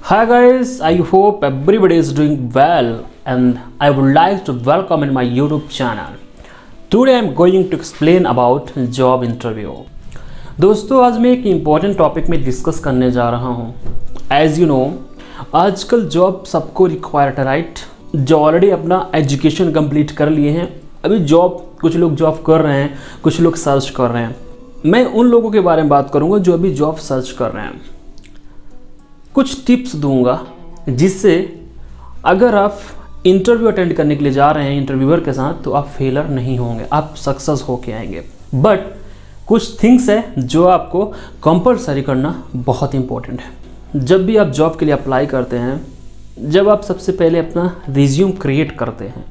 Hi guys, I hope everybody is doing well and I would like to welcome in my YouTube channel. Today I am going to explain about job interview. दोस्तों आज मैं एक important topic में discuss करने जा रहा हूँ. As you know आजकल जॉब सबको रिक्वायर्ड है, राइट? जो ऑलरेडी अपना एजुकेशन कंप्लीट कर लिए हैं, अभी जॉब कुछ लोग जॉब कर रहे हैं, कुछ लोग सर्च कर रहे हैं. मैं उन लोगों के बारे में बात करूँगा जो अभी जॉब सर्च कर रहे हैं. कुछ टिप्स दूंगा जिससे अगर आप इंटरव्यू अटेंड करने के लिए जा रहे हैं इंटरव्यूअर के साथ तो आप फेलर नहीं होंगे, आप सक्सेस होके आएंगे. बट कुछ थिंग्स है जो आपको कंपलसरी करना बहुत इंपॉर्टेंट है. जब भी आप जॉब के लिए अप्लाई करते हैं, जब आप सबसे पहले अपना रिज्यूम क्रिएट करते हैं,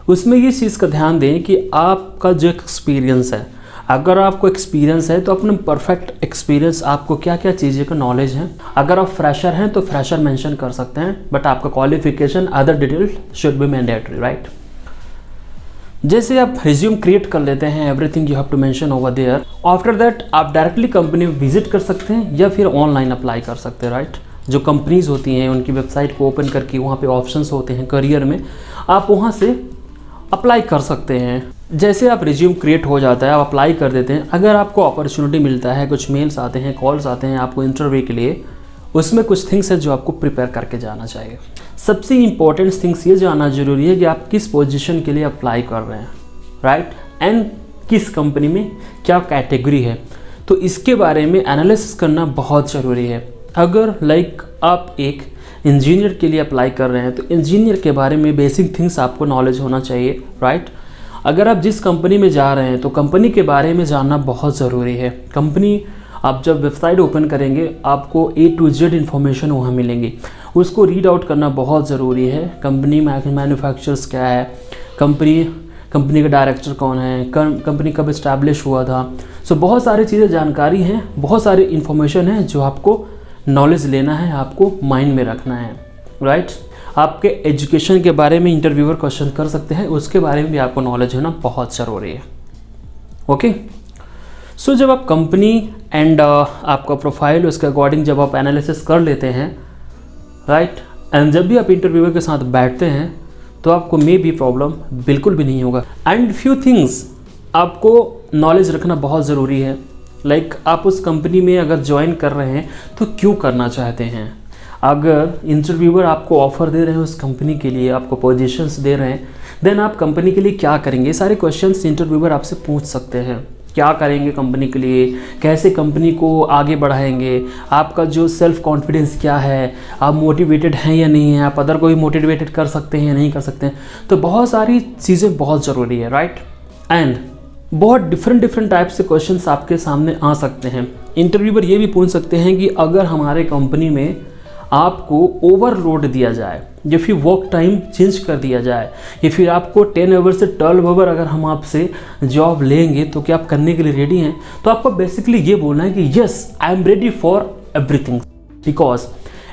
उसमें ये चीज़ का ध्यान दें कि आपका जो एक्सपीरियंस है, अगर आपको एक्सपीरियंस है तो अपना परफेक्ट एक्सपीरियंस, आपको क्या क्या चीज़ें का नॉलेज है. अगर आप फ्रेशर हैं तो फ्रेशर मेंशन कर सकते हैं, बट आपका qualification other detail should be mandatory, right? जैसे आप रिज्यूम क्रिएट कर लेते हैं, everything you have to mention over there. After that आप डायरेक्टली कंपनी विजिट कर सकते हैं या फिर ऑनलाइन अप्लाई कर सकते हैं, राइट? जो कंपनीज होती हैं उनकी वेबसाइट को ओपन करके वहाँ पे ऑप्शंस होते हैं करियर में, आप वहाँ से अप्लाई कर सकते हैं. जैसे आप रिज्यूम क्रिएट हो जाता है, आप अप्लाई कर देते हैं, अगर आपको अपॉर्चुनिटी मिलता है, कुछ मेल्स आते हैं, कॉल्स आते हैं आपको इंटरव्यू के लिए, उसमें कुछ थिंग्स है जो आपको प्रिपेयर करके जाना चाहिए. सबसे इंपॉर्टेंट थिंग्स ये जानना जरूरी है कि आप किस पोजीशन के लिए अप्लाई कर रहे हैं, राइट? एंड किस कंपनी में क्या कैटेगरी है, तो इसके बारे में एनालिसिस करना बहुत ज़रूरी है. अगर आप एक इंजीनियर के लिए अप्लाई कर रहे हैं तो इंजीनियर के बारे में बेसिक थिंग्स आपको नॉलेज होना चाहिए, राइट? अगर आप जिस कंपनी में जा रहे हैं तो कंपनी के बारे में जानना बहुत ज़रूरी है. कंपनी आप जब वेबसाइट ओपन करेंगे आपको A to Z इन्फॉर्मेशन वहाँ मिलेंगी, उसको रीड आउट करना बहुत ज़रूरी है. कंपनी मैन्युफैक्चरर्स क्या है, कंपनी का डायरेक्टर कौन है, कंपनी कब इस्टेब्लिश हुआ था. सो बहुत सारी चीज़ें जानकारी हैं, बहुत सारी इन्फॉर्मेशन है जो आपको नॉलेज लेना है, आपको माइंड में रखना है, राइट? आपके एजुकेशन के बारे में इंटरव्यूअर क्वेश्चन कर सकते हैं, उसके बारे में भी आपको नॉलेज होना बहुत ज़रूरी है. ओके, सो जब आप कंपनी एंड आपका प्रोफाइल उसके अकॉर्डिंग जब आप एनालिसिस कर लेते हैं, राइट, एंड जब भी आप इंटरव्यूअर के साथ बैठते हैं तो आपको मे बी प्रॉब्लम बिल्कुल भी नहीं होगा. एंड फ्यू थिंग्स आपको नॉलेज रखना बहुत ज़रूरी है. आप उस कंपनी में अगर ज्वाइन कर रहे हैं तो क्यों करना चाहते हैं. अगर इंटरव्यूअर आपको ऑफ़र दे रहे हैं उस कंपनी के लिए, आपको पोजीशंस दे रहे हैं, देन आप कंपनी के लिए क्या करेंगे, सारे क्वेश्चंस इंटरव्यूअर आपसे पूछ सकते हैं. क्या करेंगे कंपनी के लिए, कैसे कंपनी को आगे बढ़ाएंगे, आपका जो सेल्फ कॉन्फिडेंस क्या है, आप मोटिवेटेड हैं या नहीं हैं, आप अदर को भी मोटिवेटेड कर सकते हैं या नहीं कर सकते हैं. तो बहुत सारी चीज़ें बहुत ज़रूरी है, राइट? एंड बहुत डिफरेंट टाइप से क्वेश्चंस आपके सामने आ सकते हैं. इंटरव्यूअर ये भी पूछ सकते हैं कि अगर हमारे कंपनी में आपको ओवरलोड दिया जाए या फिर वर्क टाइम चेंज कर दिया जाए या फिर आपको 10 आवर से 12 आवर अगर हम आपसे जॉब लेंगे तो क्या आप करने के लिए रेडी हैं. तो आपको बेसिकली ये बोलना है कि yes I am ready for everything. Because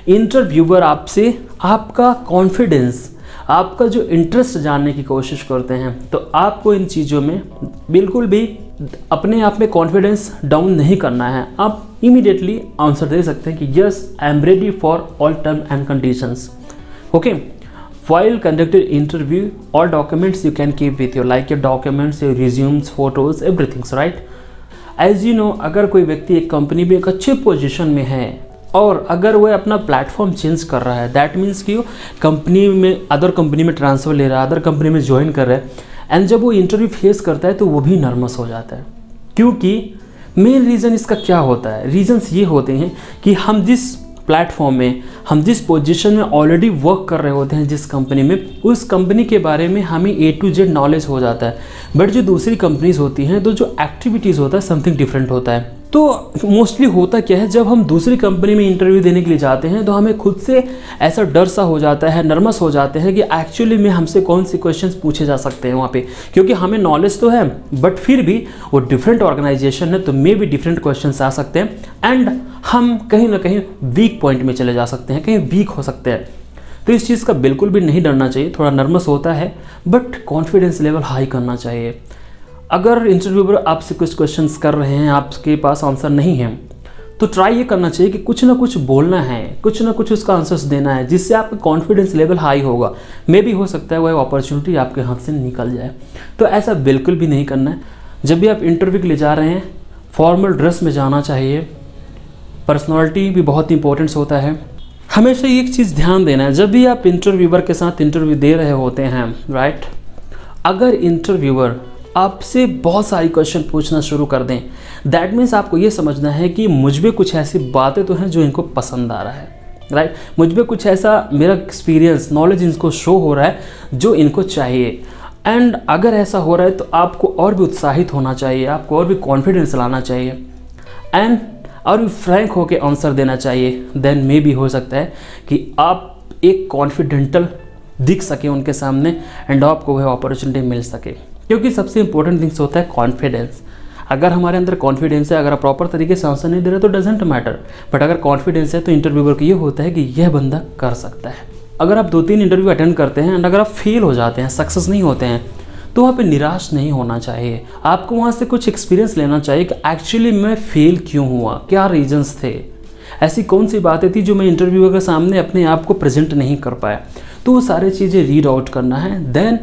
interviewer आपसे आपका कॉन्फिडेंस, आपका जो इंटरेस्ट जानने की कोशिश करते हैं, तो आपको इन चीज़ों में बिल्कुल भी अपने आप में कॉन्फिडेंस डाउन नहीं करना है. आप इमीडिएटली आंसर दे सकते हैं कि yes I am ready for all term and conditions. Okay, while conducting interview all documents you can keep with you, like your documents, your resumes, photos, everything, right? As you know, अगर कोई व्यक्ति एक company में एक अच्छे position में है और अगर वह अपना प्लेटफॉर्म चेंज कर रहा है, दैट मीन्स कि वो कंपनी में अदर कंपनी में ट्रांसफ़र ले रहा है, अदर कंपनी में ज्वाइन कर रहा है, एंड जब वो इंटरव्यू फेस करता है तो वो भी नर्वस हो जाता है. क्योंकि मेन रीज़न इसका क्या होता है, रीजंस ये होते हैं कि हम जिस प्लेटफॉर्म में, हम जिस पोजीशन में ऑलरेडी वर्क कर रहे होते हैं, जिस कंपनी में, उस कंपनी के बारे में हमें A to Z नॉलेज हो जाता है. बट जो दूसरी कंपनीज होती हैं तो जो एक्टिविटीज़ होता है समथिंग डिफरेंट होता है. तो मोस्टली होता क्या है, जब हम दूसरी कंपनी में इंटरव्यू देने के लिए जाते हैं तो हमें खुद से ऐसा डर सा हो जाता है, नर्वस हो जाते हैं कि एक्चुअली में हमसे कौन से क्वेश्चंस पूछे जा सकते हैं वहाँ पे. क्योंकि हमें नॉलेज तो है बट फिर भी वो डिफरेंट ऑर्गेनाइजेशन है, तो मे भी डिफरेंट क्वेश्चंस आ सकते हैं एंड हम कहीं ना कहीं वीक पॉइंट में चले जा सकते हैं, कहीं वीक हो सकते हैं. तो इस चीज़ का बिल्कुल भी नहीं डरना चाहिए. थोड़ा नर्वस होता है बट कॉन्फिडेंस लेवल हाई करना चाहिए. अगर इंटरव्यूअर आपसे कुछ क्वेश्चंस कर रहे हैं, आपके पास आंसर नहीं है, तो ट्राई ये करना चाहिए कि कुछ ना कुछ बोलना है, कुछ ना कुछ उसका आंसर्स देना है, जिससे आपका कॉन्फिडेंस लेवल हाई होगा। मे भी हो सकता है वह अपॉर्चुनिटी आपके हाथ से निकल जाए। तो ऐसा बिल्कुल भी नहीं करना है। जब भी आप इंटरव्यू के लिए जा रहे हैं, फॉर्मल ड्रेस में जाना चाहिए। पर्सनालिटी भी बहुत इंपॉर्टेंस होता है। हमेशा एक चीज़ ध्यान देना है, जब भी आप इंटरव्यूअर के साथ इंटरव्यू दे रहे होते हैं, राइट, अगर इंटरव्यूअर आपसे बहुत सारी क्वेश्चन पूछना शुरू कर दें, दैट मीन्स आपको ये समझना है कि मुझ में कुछ ऐसी बातें तो हैं जो इनको पसंद आ रहा है, राइट, मुझ में कुछ ऐसा मेरा एक्सपीरियंस, नॉलेज इनको शो हो रहा है जो इनको चाहिए। एंड अगर ऐसा हो रहा है तो आपको और भी उत्साहित होना चाहिए, आपको और भी कॉन्फिडेंस लाना चाहिए एंड और भी फ्रैंक होकर आंसर देना चाहिए। देन मे भी हो सकता है कि आप एक कॉन्फिडेंटल दिख सके उनके सामने एंड आपको वह अपॉर्चुनिटी मिल सके, क्योंकि सबसे इंपॉर्टेंट थिंग्स होता है कॉन्फिडेंस। अगर हमारे अंदर कॉन्फिडेंस है, अगर आप प्रॉपर तरीके से आंसर नहीं दे रहे तो डजेंट मैटर, बट अगर कॉन्फिडेंस है तो इंटरव्यूअर को ये होता है कि यह बंदा कर सकता है। अगर आप 2-3 इंटरव्यू अटेंड करते हैं एंड अगर आप फेल हो जाते हैं, सक्सेस नहीं होते हैं, तो वहाँ पे निराश नहीं होना चाहिए। आपको वहाँ से कुछ एक्सपीरियंस लेना चाहिए कि एक्चुअली मैं फेल क्यों हुआ, क्या रीजंस थे, ऐसी कौन सी बातें थी जो मैं इंटरव्यूअर के सामने अपने आप को प्रेजेंट नहीं कर पाया। तो वो सारी चीज़ें रीड आउट करना है, देन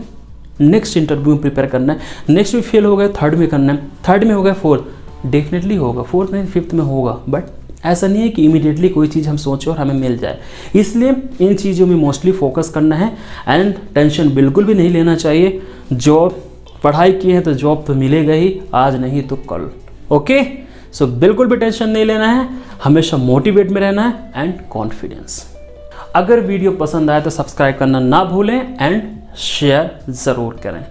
नेक्स्ट इंटरव्यू में प्रिपेयर करना है। नेक्स्ट में फेल हो गए, थर्ड में करना है, थर्ड में हो गया, फोर्थ डेफिनेटली होगा, फोर्थ में फिफ्थ में होगा, बट ऐसा नहीं है कि इमीडिएटली कोई चीज़ हम सोचें और हमें मिल जाए। इसलिए इन चीज़ों में मोस्टली फोकस करना है एंड टेंशन बिल्कुल भी नहीं लेना चाहिए। जॉब पढ़ाई किए हैं तो जॉब तो मिलेगा ही, आज नहीं तो कल। ओके, सो बिल्कुल भी टेंशन नहीं लेना है, हमेशा मोटिवेट में रहना है एंड कॉन्फिडेंस। अगर वीडियो पसंद आए तो सब्सक्राइब करना ना भूलें एंड शेयर ज़रूर करें।